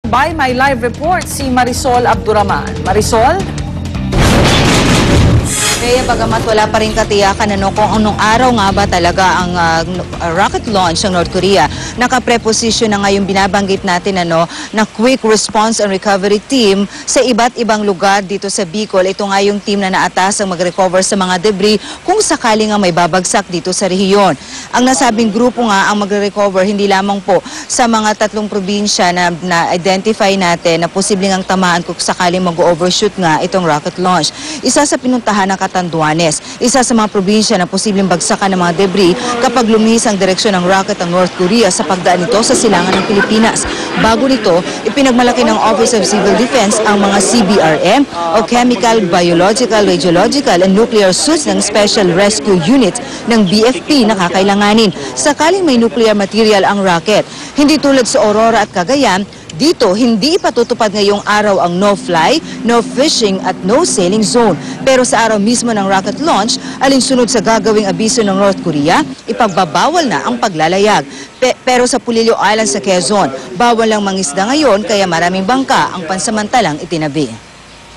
By my live report, si Marisol Abduraman. Marisol? Kaya bagamat wala pa rin katiyakan kung anong araw nga ba talaga ang rocket launch ng North Korea, nakapreposisyon na ngayong binabanggit natin na Quick Response and Recovery Team sa iba't ibang lugar dito sa Bicol. Ito nga yung team na naatasang mag-recover sa mga debris kung sakali nga may babagsak dito sa rehiyon. Ang nasabing grupo nga ang magre-recover hindi lamang po sa mga 3 probinsya na identify natin na posibleng ang tamaan kung sakaling mag-overshoot nga itong rocket launch. Isa sa pinuntahan ng Catanduanes, isa sa mga probinsya na posibleng bagsakan ng mga debris kapag lumihis ang direksyon ng rocket ng North Korea sa pagdaan nito sa silangan ng Pilipinas. Bago nito, ipinagmalaki ng Office of Civil Defense ang mga CBRM o Chemical, Biological, Radiological and Nuclear Suits ng Special Rescue Unit ng BFP na kakailanganin sakaling may nuclear material ang rocket. Hindi tulad sa Aurora at Cagayan, dito, hindi ipatutupad ngayong araw ang no-fly, no-fishing at no-sailing zone. Pero sa araw mismo ng rocket launch, alinsunod sa gagawing abiso ng North Korea, ipagbabawal na ang paglalayag. Pero sa Pulilio Island sa Quezon, bawal lang mangisda ngayon kaya maraming bangka ang pansamantalang itinabi.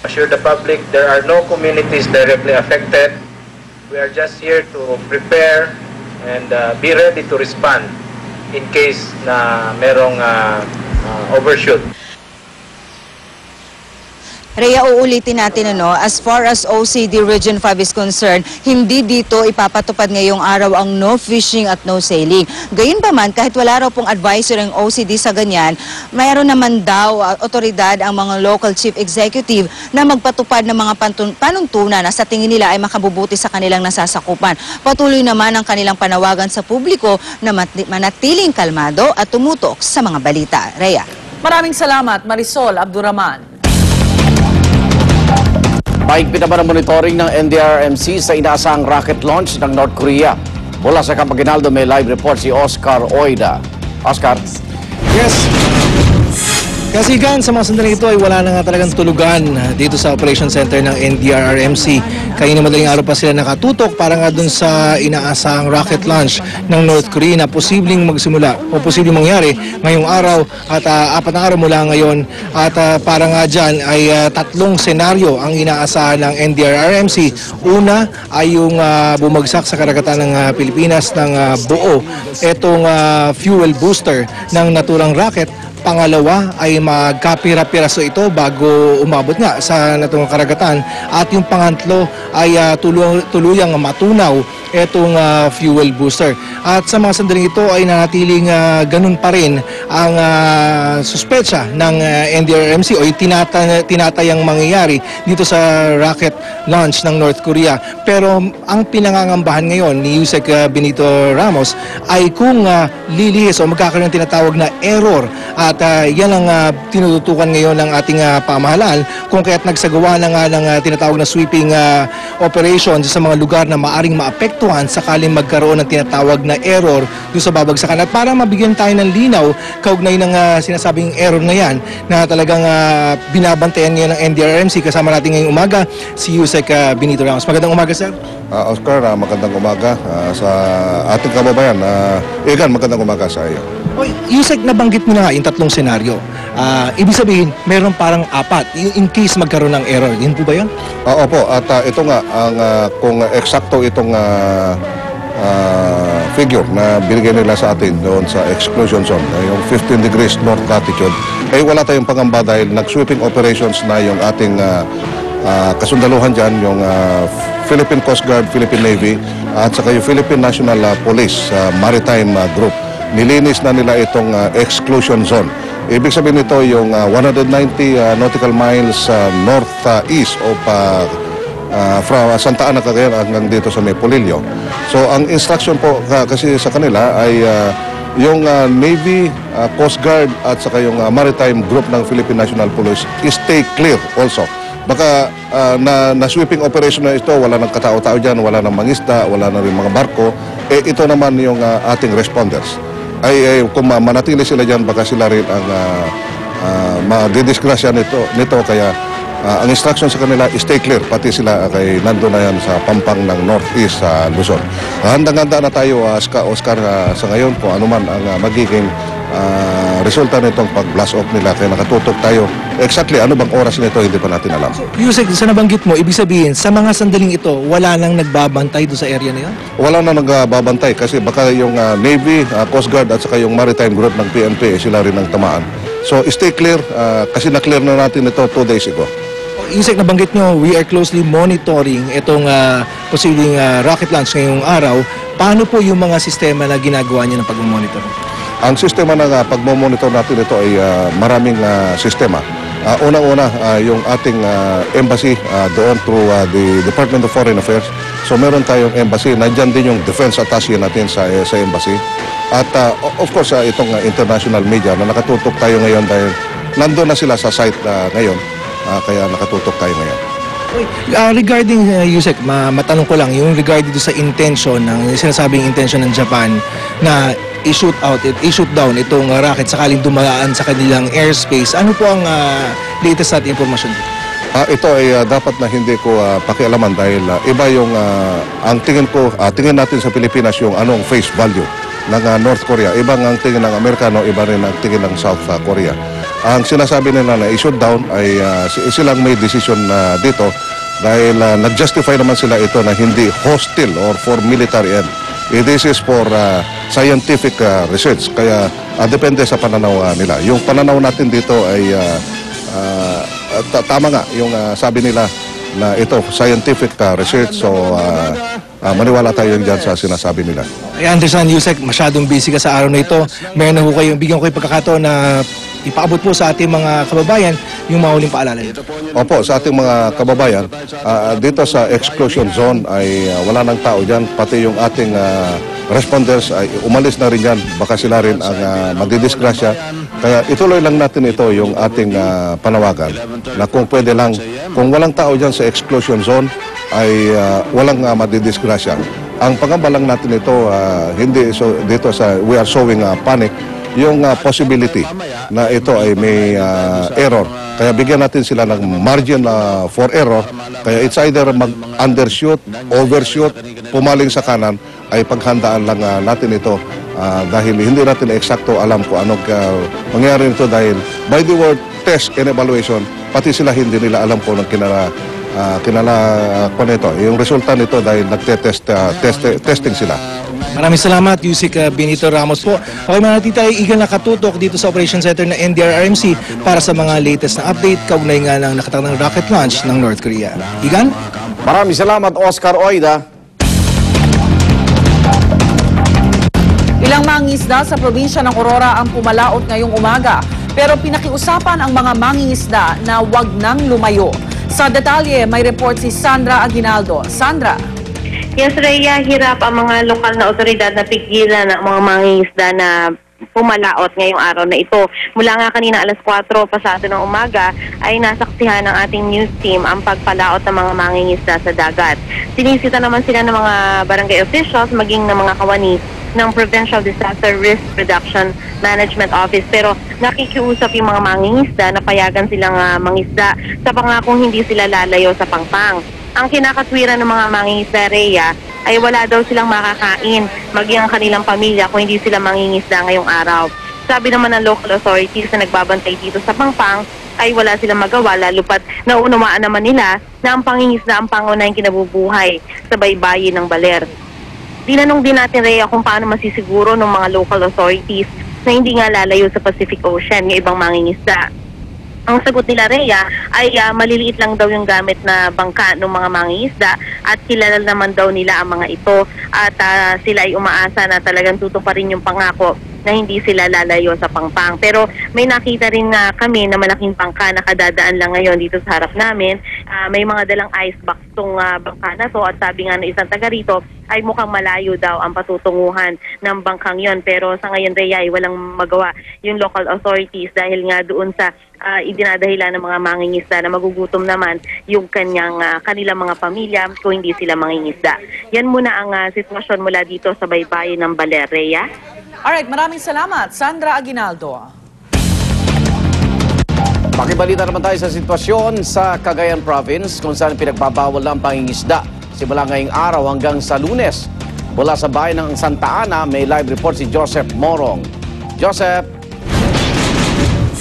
Assure the public there are no communities directly affected. We are just here to prepare and be ready to respond in case na merong overshoot. Rhea, uulitin natin as far as OCD Region 5 is concerned, hindi dito ipapatupad ngayong araw ang no fishing at no sailing. Gayunpaman, kahit wala raw pong advisor ng OCD sa ganyan, mayroon naman daw otoridad ang mga local chief executive na magpatupad ng mga panuntunan na sa tingin nila ay makabubuti sa kanilang nasasakupan. Patuloy naman ang kanilang panawagan sa publiko na manatiling kalmado at tumutok sa mga balita. Rhea. Maraming salamat, Marisol Abduraman. Mahigpit naman ang monitoring ng NDRRMC sa inaasahang rocket launch ng North Korea. Mula sa Campanguinaldo, may live report si Oscar Oida. Oscar? Yes. Kasigan, sa mga sandaling ito ay wala na nga talagang tulugan dito sa Operation Center ng NDRRMC. Kaya na madaling araw pa sila nakatutok para nga dun sa inaasahang rocket launch ng North Korea na posibleng magsimula o posibleng mangyari ngayong araw at 4 na araw mula ngayon. At para nga dyan ay 3 senaryo ang inaasahan ng NDRRMC. Una ay yung bumagsak sa karagatan ng Pilipinas ng buo itong fuel booster ng naturang rocket. Pangalawa ay magkapira-piraso ito bago umabot nga sa natong karagatan. At yung pangatlo ay tuluyang matunaw itong fuel booster. At sa mga sandaling ito ay nanatiling ganun pa rin ang suspecha ng NDRRMC o tinatayang mangyayari dito sa rocket launch ng North Korea. Pero ang pinangangambahan ngayon ni Yusek Benito Ramos ay kung lilihis o magkakaroon ng tinatawag na error. At yan ang tinututukan ngayon ng ating pamahalaan kung kaya't nagsagawa na nga ng tinatawag na sweeping operation sa mga lugar na maaring maapektuhan sakaling magkaroon ng tinatawag na error doon sa babagsakan. At para mabigyan tayo ng linaw kaugnay ng sinasabing error na yan na talagang binabantayan ngayon ng NDRRMC, kasama natin ngayong umaga si Yusek Benito Ramos. Magandang umaga, sir. Oscar, magandang umaga sa ating kababayan. Egan, magandang umaga sa iyo. Yusek, nabanggit mo na nga yung 3 senaryo. Ibig sabihin, meron parang 4 in case magkaroon ng error. Yun po ba yun? Opo, at ito nga, kung eksakto itong figure na binigay nila sa atin doon sa exclusion zone, yung 15 degrees north latitude, ay wala tayong pangamba dahil nag-sweeping operations na yung ating kasundaluhan dyan, yung Philippine Coast Guard, Philippine Navy, at saka yung Philippine National Police Maritime Group. Nilinis na nila itong exclusion zone. Ibig sabihin nito yung 190 nautical miles northeast of from Santa Ana, Cagayan hanggang dito sa may Pulilio. So ang instruction po kasi sa kanila ay yung Navy, Coast Guard at saka yung Maritime Group ng Philippine National Police stay clear also. Baka na-sweeping operation na ito, wala nang katao-tao dyan, wala nang mangisda, wala nang mga barko. Ito naman yung ating responders. Kung manatili sila dyan, baka sila rin ang madidisgrasya nito. Kaya ang instruction sa kanila, stay clear. Pati sila kay nandun na yan sa pampang ng Northeast sa Luzon. Handang-handa na tayo, Oscar, sa ngayon kung anuman ang magiging resulta nitong pag-blast off nila. Kaya nakatutok tayo. Exactly ano bang oras nito, hindi pa natin alam. Yusek, sa nabanggit mo, ibig sabihin, sa mga sandaling ito, wala nang nagbabantay doon sa area na yun? Wala na nagbabantay kasi baka yung Navy, Coast Guard at saka yung Maritime Group ng PNP, sila rin ang tamaan. So stay clear kasi na-clear na natin ito 2 days ago. Yusek, nabanggit nyo, we are closely monitoring itong posibleng rocket launch ngayong araw. Paano po yung mga sistema na ginagawa niya ng pag-monitor? Ang sistema ng pagmomonitor natin ito ay maraming sistema. Unang-una, yung ating embassy doon through the Department of Foreign Affairs. So meron tayong embassy, nandyan din yung defense attaché natin sa embassy. At of course, itong international media na nakatutok tayo ngayon dahil nandun na sila sa site ngayon. Kaya nakatutok tayo ngayon. Regarding, Yusek, matanong ko lang, yung regarding sa intention, ng sinasabing intention ng Japan na i-shoot down itong rocket sakaling dumaan sa kanilang airspace. Ano po ang latest at informasyon dito? Ito ay dapat na hindi ko pakialaman dahil iba yung ang tingin natin sa Pilipinas yung anong face value ng North Korea. Ibang ang tingin ng Amerikano, iba rin ang tingin ng South Korea. Ang sinasabi nila na i-shoot down ay silang may decision dito dahil nag-justify naman sila ito na hindi hostile or for military end. This is for scientific research. Kaya depende sa pananaw nila. Yung pananaw natin dito ay tama nga yung sabi nila na ito scientific research. So maniwala tayo dyan sa sinasabi nila. I understand, Yusek, masyadong busy ka sa araw na ito. Meron na bigyan ko kayo pagkakataon na ipaabot po sa ating mga kababayan yung mahuling paalala nito. Opo, sa ating mga kababayan, dito sa exclusion zone ay wala nang tao dyan. Pati yung ating responders ay umalis na rin yan. Baka sila rin ang magdidisgrasya. Kaya ituloy lang natin ito yung ating panawagan na kung pwede lang, kung walang tao dyan sa exclusion zone ay walang madidisgrasya. Ang pangamba lang natin ito, dito sa we are showing panic, yung possibility na ito ay may error. Kaya bigyan natin sila ng margin for error. Kaya it's either mag-undershoot, overshoot, pumaling sa kanan, ay paghandaan lang natin ito dahil hindi natin eksakto alam kung anong mangyari nito dahil by the word test and evaluation, pati sila hindi nila alam kung anong yung resulta nito dahil testing sila. Maraming salamat, Yusek Benito Ramos po. Okay, manatili tayo igang nakatutok dito sa Operation Center ng NDRRMC para sa mga latest na update kaugnay nga ng nakatakdang rocket launch ng North Korea. Igan? Maraming salamat, Oscar Oida. Ilang mangingisda sa probinsya ng Aurora ang pumalaot ngayong umaga. Pero pinakiusapan ang mga mangingisda na wag nang lumayo. Sa detalye, may report si Sandra Aguinaldo. Sandra. Yes, Rhea, hirap ang mga lokal na otoridad na pigilan ang mga mangingisda na pumalaot ngayong araw na ito. Mula nga kanina alas 4 pasado ng umaga ay nasaksihan ng ating news team ang pagpalaot ng mga mangingisda sa dagat. Sinisita naman sila ng mga barangay officials maging ng mga kawani ng Provincial Disaster Risk Reduction Management Office. Pero nakikiusap yung mga mangingisda na payagan silang mangisda sa pangakong hindi sila lalayo sa pangpang. Ang kinakatwiran ng mga mangingisda, Rhea, ay wala daw silang makakain, maging ang kanilang pamilya kung hindi sila mangingisda ngayong araw. Sabi naman ng local authorities na nagbabantay dito sa pangpang ay wala silang magawa, lalo pat naunawaan naman nila na ang pangingisda ang pangunahing kinabubuhay sa baybayin ng Baler. Tinanong din natin, Rhea, kung paano masisiguro ng mga local authorities na hindi nga lalayo sa Pacific Ocean ng ibang mangingisda. Ang sagot nila, Rhea, ay maliliit lang daw yung gamit na bangka ng mga mangingisda at kilala naman daw nila ang mga ito at sila ay umaasa na talagang tutuparin yung pangako na hindi sila lalayo sa pangpang. Pero may nakita rin kami na malaking bangka na kadadaan lang ngayon dito sa harap namin. May mga dalang icebox tong bangka na to at sabi nga ng isang taga rito ay mukhang malayo daw ang patutunguhan ng bangkang yon. Pero sa ngayon, Rhea, ay walang magawa yung local authorities dahil nga doon sa idinadahilan ng mga mangingisda na magugutom naman yung kanilang mga pamilya kung hindi sila mangingisda. Yan muna ang sitwasyon mula dito sa baybayin ng Baler, Rhea. Alright, maraming salamat, Sandra Aguinaldo. Pakibalita naman tayo sa sitwasyon sa Cagayan Province kung saan pinagbabawal ang pangingisda simula ngayong araw hanggang sa Lunes. Mula sa bayan ng Santa Ana, may live report si Joseph Morong. Joseph.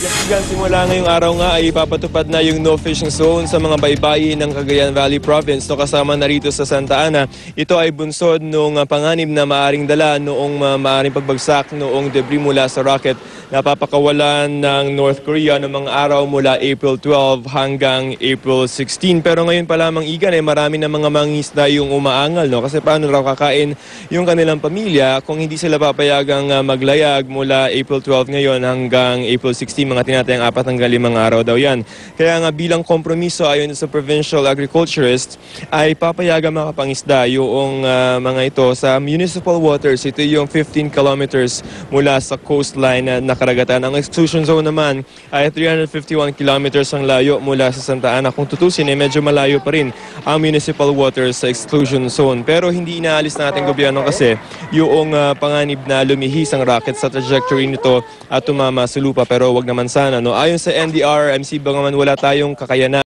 Yan, simula ngayong araw nga ay ipapatupad na yung no fishing zone sa mga baybayin ng Cagayan Valley Province. No, kasama na rito sa Santa Ana. Ito ay bunsod noong panganib na maaring dala noong maaring pagbagsak noong debris mula sa rocket na papakawalan ng North Korea ng mga araw mula April 12 hanggang April 16. Pero ngayon pa lamang, Igan, marami na mga mangingisda yung umaangal. No? Kasi paano raw kakain yung kanilang pamilya kung hindi sila papayagang maglayag mula April 12 ngayon hanggang April 16, mga tinatayang 4 hanggang 5 araw daw yan. Kaya nga bilang kompromiso ayon sa provincial agriculturist ay papayagang makapangisda yung mga ito sa municipal waters. Ito yung 15 kilometers mula sa coastline na karagatan. Ang exclusion zone naman ay 351 kilometers ang layo mula sa Santa Ana. Kung tutusin medyo malayo pa rin ang municipal waters sa exclusion zone. Pero hindi inaalis na ating gobyerno kasi yung panganib na lumihis ang rocket sa trajectory nito at tumama sa lupa, pero wag naman sana. No? Ayon sa NDRMC, bagaman wala tayong kakayanan